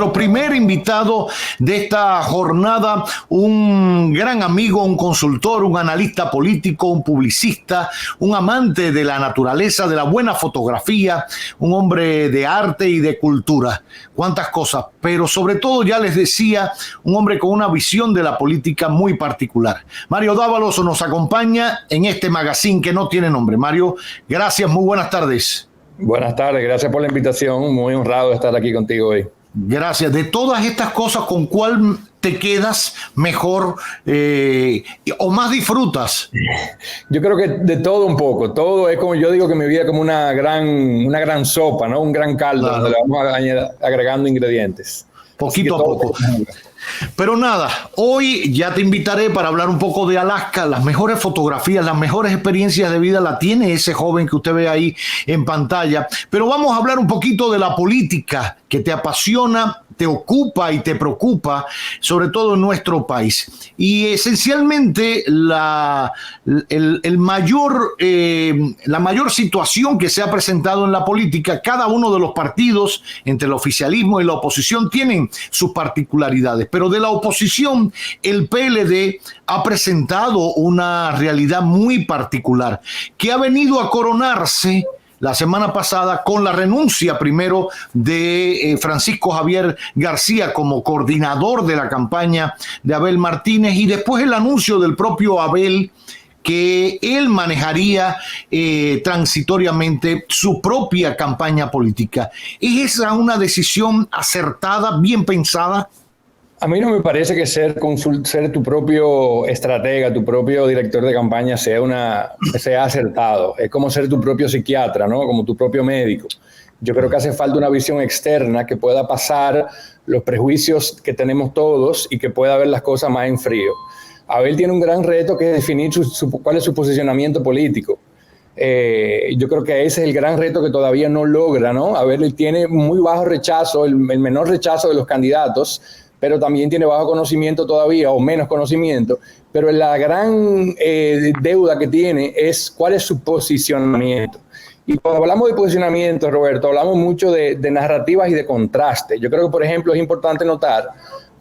nuestro primer invitado de esta jornada, un gran amigo, un consultor, un analista político, un publicista, un amante de la naturaleza, de la buena fotografía, un hombre de arte y de cultura. Cuántas cosas, pero sobre todo, ya les decía, un hombre con una visión de la política muy particular. Mario Dávalos nos acompaña en este magazine que no tiene nombre. Mario, gracias, muy buenas tardes. Buenas tardes, gracias por la invitación, muy honrado de estar aquí contigo hoy. Gracias. De todas estas cosas, ¿con cuál te quedas mejor o más disfrutas? Yo creo que de todo un poco. Todo es como yo digo que mi vida es como una gran sopa, ¿no? Un gran caldo, claro, donde le vamos agregando ingredientes. Poquito a poco. Pero nada, hoy ya te invitaré para hablar un poco de Alaska. Las mejores fotografías, las mejores experiencias de vida la tiene ese joven que usted ve ahí en pantalla. Pero vamos a hablar un poquito de la política que te apasiona, te ocupa y te preocupa, sobre todo en nuestro país. Y esencialmente la mayor situación que se ha presentado en la política, cada uno de los partidos, entre el oficialismo y la oposición, tienen sus particularidades. Pero de la oposición, el PLD ha presentado una realidad muy particular que ha venido a coronarse la semana pasada con la renuncia primero de Francisco Javier García como coordinador de la campaña de Abel Martínez y después el anuncio del propio Abel que él manejaría transitoriamente su propia campaña política. ¿Es esa una decisión acertada, bien pensada? A mí no me parece que ser tu propio estratega, tu propio director de campaña sea acertado. Es como ser tu propio psiquiatra, ¿no? Como tu propio médico. Yo creo que hace falta una visión externa que pueda pasar los prejuicios que tenemos todos y que pueda ver las cosas más en frío. Abel tiene un gran reto que es definir cuál es su posicionamiento político. Yo creo que ese es el gran reto que todavía no logra, ¿no? Abel tiene muy bajo rechazo, el menor rechazo de los candidatos, pero también tiene bajo conocimiento todavía, o menos conocimiento, pero la gran deuda que tiene es cuál es su posicionamiento. Y cuando hablamos de posicionamiento, Roberto, hablamos mucho de narrativas y de contraste. Yo creo que, por ejemplo, es importante notar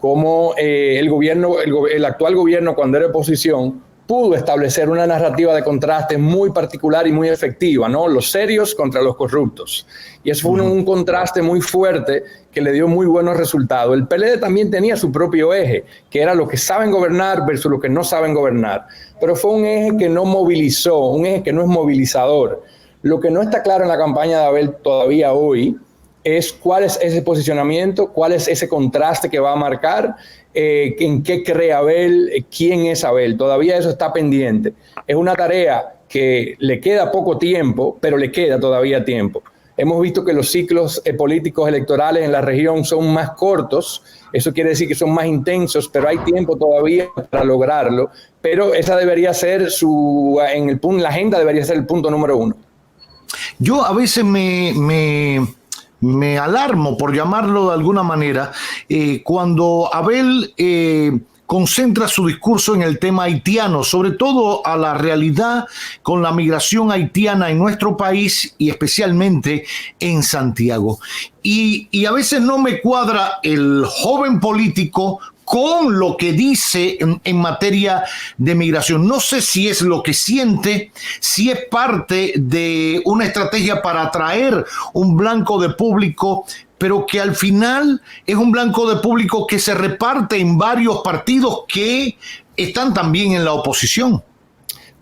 cómo el actual gobierno, cuando era oposición, pudo establecer una narrativa de contraste muy particular y muy efectiva, ¿no? Los serios contra los corruptos. Y eso fue un contraste muy fuerte que le dio muy buenos resultados. El PLD también tenía su propio eje, que era los que saben gobernar versus los que no saben gobernar. Pero fue un eje que no movilizó, un eje que no es movilizador. Lo que no está claro en la campaña de Abel todavía hoy es cuál es ese posicionamiento, cuál es ese contraste que va a marcar, en qué cree Abel, quién es Abel. Todavía eso está pendiente. Es una tarea que le queda poco tiempo, pero le queda todavía tiempo. Hemos visto que los ciclos políticos electorales en la región son más cortos, eso quiere decir que son más intensos, pero hay tiempo todavía para lograrlo. Pero esa debería ser la agenda debería ser el punto número uno. Yo a veces me alarmo, por llamarlo de alguna manera, cuando Abel concentra su discurso en el tema haitiano, sobre todo a la realidad con la migración haitiana en nuestro país y especialmente en Santiago. Y a veces no me cuadra el joven político con lo que dice en materia de migración. No sé si es lo que siente, si es parte de una estrategia para atraer un blanco de público, pero que al final es un blanco de público que se reparte en varios partidos que están también en la oposición.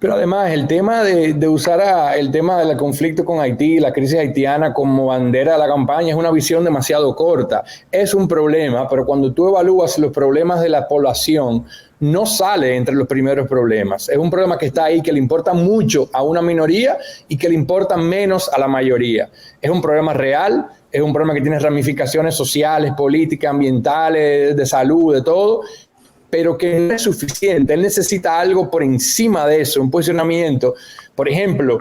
Pero además el tema de usar el tema del conflicto con Haití, la crisis haitiana como bandera de la campaña es una visión demasiado corta. Es un problema, pero cuando tú evalúas los problemas de la población, no sale entre los primeros problemas. Es un problema que está ahí, que le importa mucho a una minoría y que le importa menos a la mayoría. Es un problema real, es un problema que tiene ramificaciones sociales, políticas, ambientales, de salud, de todo, pero que no es suficiente. Él necesita algo por encima de eso, un posicionamiento. Por ejemplo,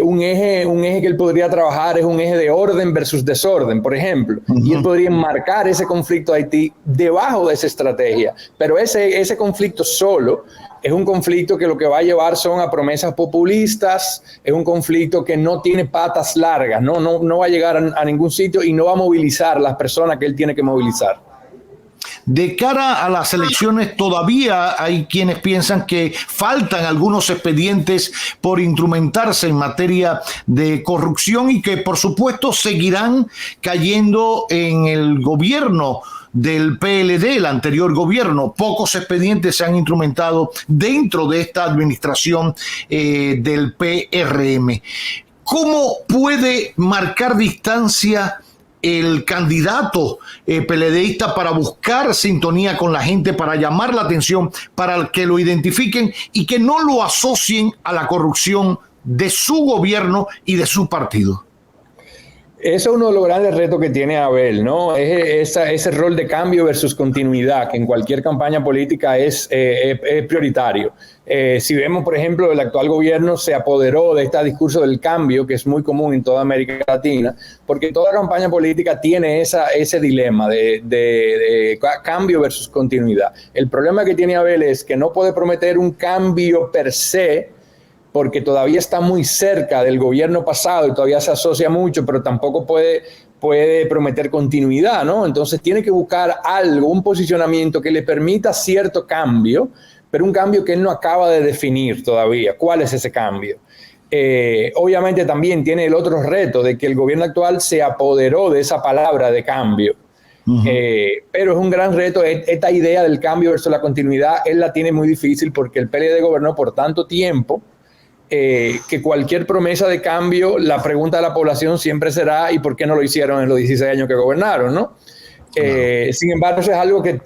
un eje que él podría trabajar es un eje de orden versus desorden, por ejemplo, y él podría enmarcar ese conflicto de Haití debajo de esa estrategia, pero ese conflicto solo es un conflicto que lo que va a llevar son a promesas populistas, es un conflicto que no tiene patas largas, no va a llegar a ningún sitio y no va a movilizar las personas que él tiene que movilizar. De cara a las elecciones, todavía hay quienes piensan que faltan algunos expedientes por instrumentarse en materia de corrupción y que, por supuesto, seguirán cayendo en el gobierno del PLD, el anterior gobierno. Pocos expedientes se han instrumentado dentro de esta administración del PRM. ¿Cómo puede marcar distancia el candidato PLDista para buscar sintonía con la gente, para llamar la atención, para que lo identifiquen y que no lo asocien a la corrupción de su gobierno y de su partido? Eso es uno de los grandes retos que tiene Abel, ¿no? Ese rol de cambio versus continuidad, que en cualquier campaña política es prioritario. Si vemos, por ejemplo, el actual gobierno se apoderó de este discurso del cambio, que es muy común en toda América Latina, porque toda campaña política tiene ese dilema de cambio versus continuidad. El problema que tiene Abel es que no puede prometer un cambio per se, porque todavía está muy cerca del gobierno pasado y todavía se asocia mucho, pero tampoco puede prometer continuidad, ¿no? Entonces tiene que buscar algo, un posicionamiento que le permita cierto cambio, pero un cambio que él no acaba de definir todavía. ¿Cuál es ese cambio? Obviamente también tiene el otro reto de que el gobierno actual se apoderó de esa palabra de cambio. Pero es un gran reto. Esta idea del cambio versus la continuidad, él la tiene muy difícil porque el PLD gobernó por tanto tiempo que cualquier promesa de cambio, la pregunta de la población siempre será ¿y por qué no lo hicieron en los 16 años que gobernaron, no? Sin embargo, eso es algo que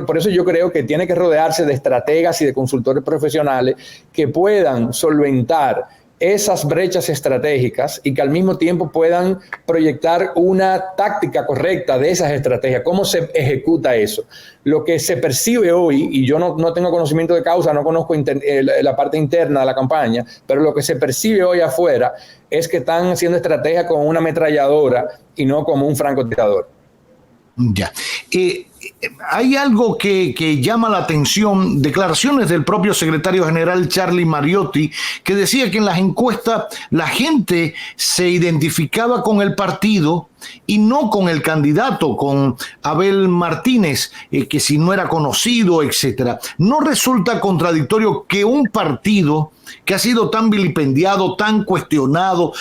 por eso yo creo que tiene que rodearse de estrategas y de consultores profesionales que puedan solventar esas brechas estratégicas y que al mismo tiempo puedan proyectar una táctica correcta de esas estrategias. ¿Cómo se ejecuta eso? Lo que se percibe hoy, y yo no tengo conocimiento de causa, no conozco la parte interna de la campaña, pero lo que se percibe hoy afuera es que están haciendo estrategia con una ametralladora y no como un francotirador. Ya. Hay algo que llama la atención, declaraciones del propio secretario general Charlie Mariotti, que decía que en las encuestas la gente se identificaba con el partido y no con el candidato, con Abel Martínez, que si no era conocido, etcétera. ¿No resulta contradictorio que un partido que ha sido tan vilipendiado, tan cuestionado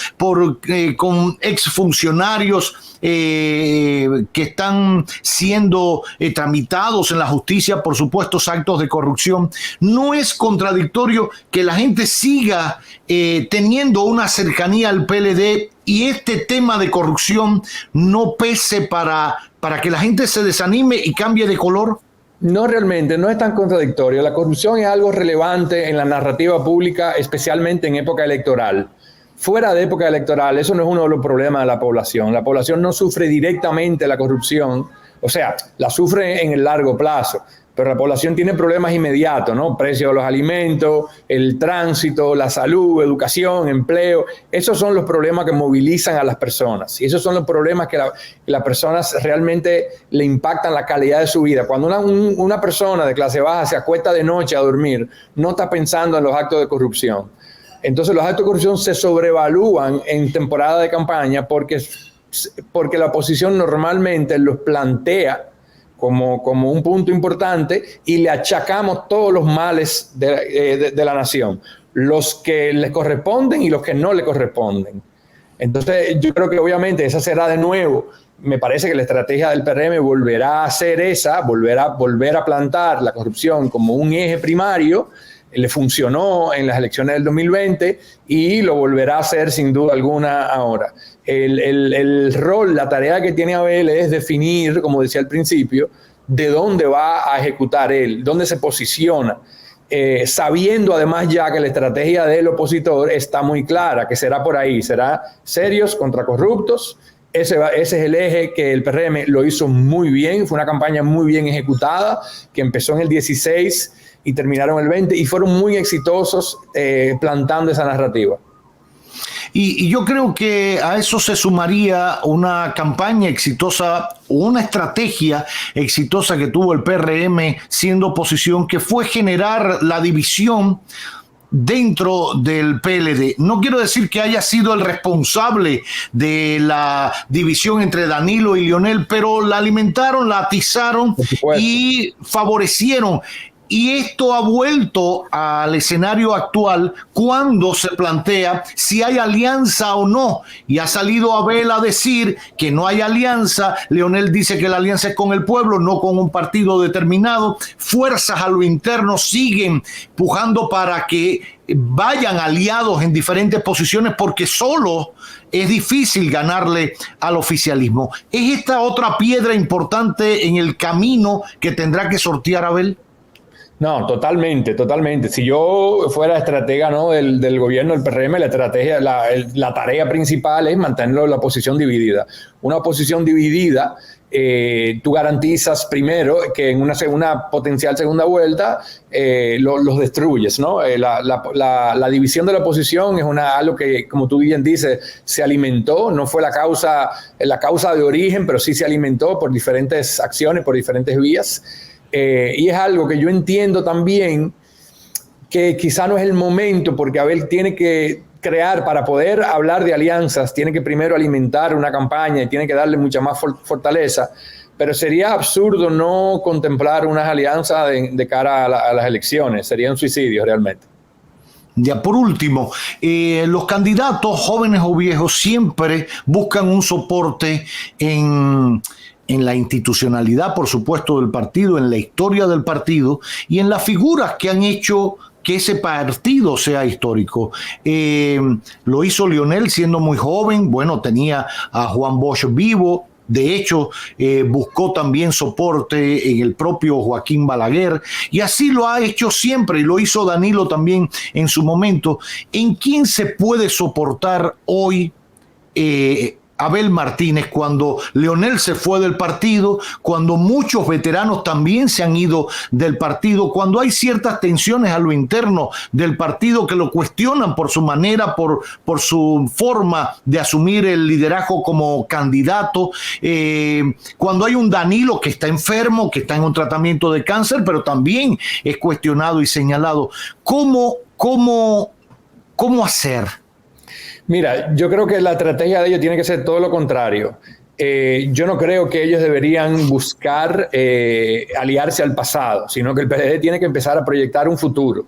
con exfuncionarios que están siendo tramitados en la justicia por supuestos actos de corrupción, no es contradictorio que la gente siga teniendo una cercanía al PLD y este tema de corrupción no pese para que la gente se desanime y cambie de color? No, realmente, no es tan contradictorio. La corrupción es algo relevante en la narrativa pública, especialmente en época electoral. Fuera de época electoral, eso no es uno de los problemas de la población. La población no sufre directamente la corrupción, o sea, la sufre en el largo plazo, pero la población tiene problemas inmediatos, ¿no? Precio de los alimentos, el tránsito, la salud, educación, empleo. Esos son los problemas que movilizan a las personas y esos son los problemas que las personas realmente le impactan la calidad de su vida. Cuando una persona de clase baja se acuesta de noche a dormir, no está pensando en los actos de corrupción. Entonces los actos de corrupción se sobrevalúan en temporada de campaña porque la oposición normalmente los plantea como un punto importante y le achacamos todos los males de la nación, los que le corresponden y los que no le corresponden. Entonces yo creo que obviamente esa será de nuevo, me parece que la estrategia del PRM volverá a ser esa, volver a plantar la corrupción como un eje primario. Le funcionó en las elecciones del 2020 y lo volverá a hacer sin duda alguna ahora. El rol, la tarea que tiene Abel es definir, como decía al principio, de dónde va a ejecutar él, dónde se posiciona, sabiendo además ya que la estrategia del opositor está muy clara, que será por ahí, será serios contra corruptos. Ese es el eje que el PRM lo hizo muy bien, fue una campaña muy bien ejecutada, que empezó en el 16 y terminaron el 20 y fueron muy exitosos plantando esa narrativa. Y yo creo que a eso se sumaría una campaña exitosa, una estrategia exitosa que tuvo el PRM siendo oposición, que fue generar la división dentro del PLD. No quiero decir que haya sido el responsable de la división entre Danilo y Leonel, pero la alimentaron, la atizaron y favorecieron. Y esto ha vuelto al escenario actual cuando se plantea si hay alianza o no. Y ha salido Abel a decir que no hay alianza. Leonel dice que la alianza es con el pueblo, no con un partido determinado. Fuerzas a lo interno siguen pujando para que vayan aliados en diferentes posiciones, porque solo es difícil ganarle al oficialismo. ¿Es esta otra piedra importante en el camino que tendrá que sortear Abel? No, totalmente, totalmente. Si yo fuera estratega, ¿no?, del gobierno del PRM, la tarea principal es mantener la oposición dividida. Una oposición dividida, tú garantizas primero que en una potencial segunda vuelta los destruyes, ¿no? La división de la oposición es algo que, como tú bien dices, se alimentó, no fue la causa de origen, pero sí se alimentó por diferentes acciones, por diferentes vías. Y es algo que yo entiendo también que quizá no es el momento, porque Abel tiene que crear, para poder hablar de alianzas, tiene que primero alimentar una campaña y tiene que darle mucha más fortaleza, pero sería absurdo no contemplar unas alianzas de cara a las elecciones, sería un suicidio realmente. Ya por último, los candidatos, jóvenes o viejos, siempre buscan un soporte en la institucionalidad, por supuesto, del partido, en la historia del partido y en las figuras que han hecho que ese partido sea histórico. Lo hizo Leonel siendo muy joven, bueno, tenía a Juan Bosch vivo. De hecho, buscó también soporte en el propio Joaquín Balaguer, y así lo ha hecho siempre, y lo hizo Danilo también en su momento. ¿En quién se puede soportar hoy Abel Martínez cuando Leonel se fue del partido, cuando muchos veteranos también se han ido del partido, cuando hay ciertas tensiones a lo interno del partido que lo cuestionan por su manera, por su forma de asumir el liderazgo como candidato, cuando hay un Danilo que está enfermo, que está en un tratamiento de cáncer, pero también es cuestionado y señalado? ¿Cómo hacer? Mira, yo creo que la estrategia de ellos tiene que ser todo lo contrario. Yo no creo que ellos deberían buscar aliarse al pasado, sino que el PLD tiene que empezar a proyectar un futuro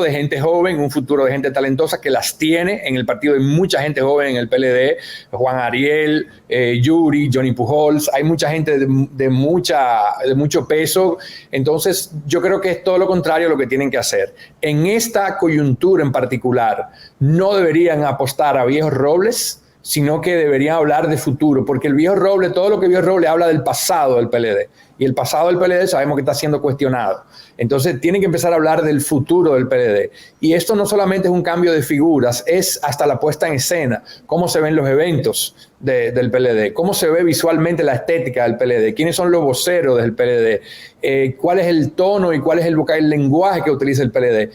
de gente joven, un futuro de gente talentosa que las tiene en el partido. Hay mucha gente joven en el PLD, Juan Ariel, Yuri, Johnny Pujols, hay mucha gente de mucho peso. Entonces yo creo que es todo lo contrario a lo que tienen que hacer. En esta coyuntura en particular, no deberían apostar a viejos robles, sino que deberían hablar de futuro, porque el viejo roble, todo lo que viejo roble habla del pasado del PLD, y el pasado del PLD sabemos que está siendo cuestionado. Entonces tienen que empezar a hablar del futuro del PLD, y esto no solamente es un cambio de figuras, es hasta la puesta en escena, cómo se ven los eventos del PLD, cómo se ve visualmente la estética del PLD, quiénes son los voceros del PLD, cuál es el tono y cuál es el lenguaje que utiliza el PLD.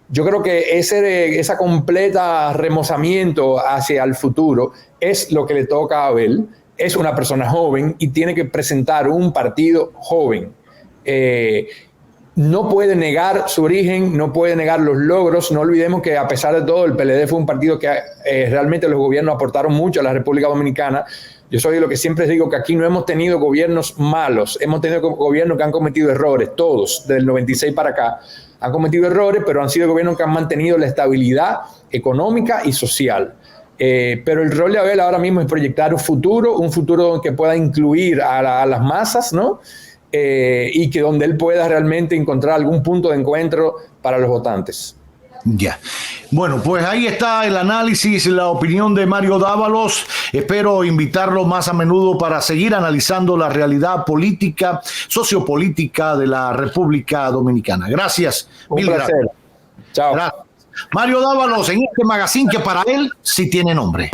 Yo creo que esa completa remozamiento hacia el futuro es lo que le toca a Abel. Es una persona joven y tiene que presentar un partido joven. No puede negar su origen, no puede negar los logros. No olvidemos que a pesar de todo el PLD fue un partido que realmente los gobiernos aportaron mucho a la República Dominicana. Yo soy de lo que siempre digo, que aquí no hemos tenido gobiernos malos, hemos tenido gobiernos que han cometido errores, todos, del 96 para acá. Han cometido errores, pero han sido gobiernos que han mantenido la estabilidad económica y social. Pero el rol de Abel ahora mismo es proyectar un futuro que pueda incluir a las masas, ¿no? Y que donde él pueda realmente encontrar algún punto de encuentro para los votantes. Ya. Bueno, pues ahí está el análisis, la opinión de Mario Dávalos. Espero invitarlo más a menudo para seguir analizando la realidad política, sociopolítica de la República Dominicana. Gracias. Un placer. Gracias. Chao. Gracias. Mario Dávalos en este magazine que para él sí tiene nombre.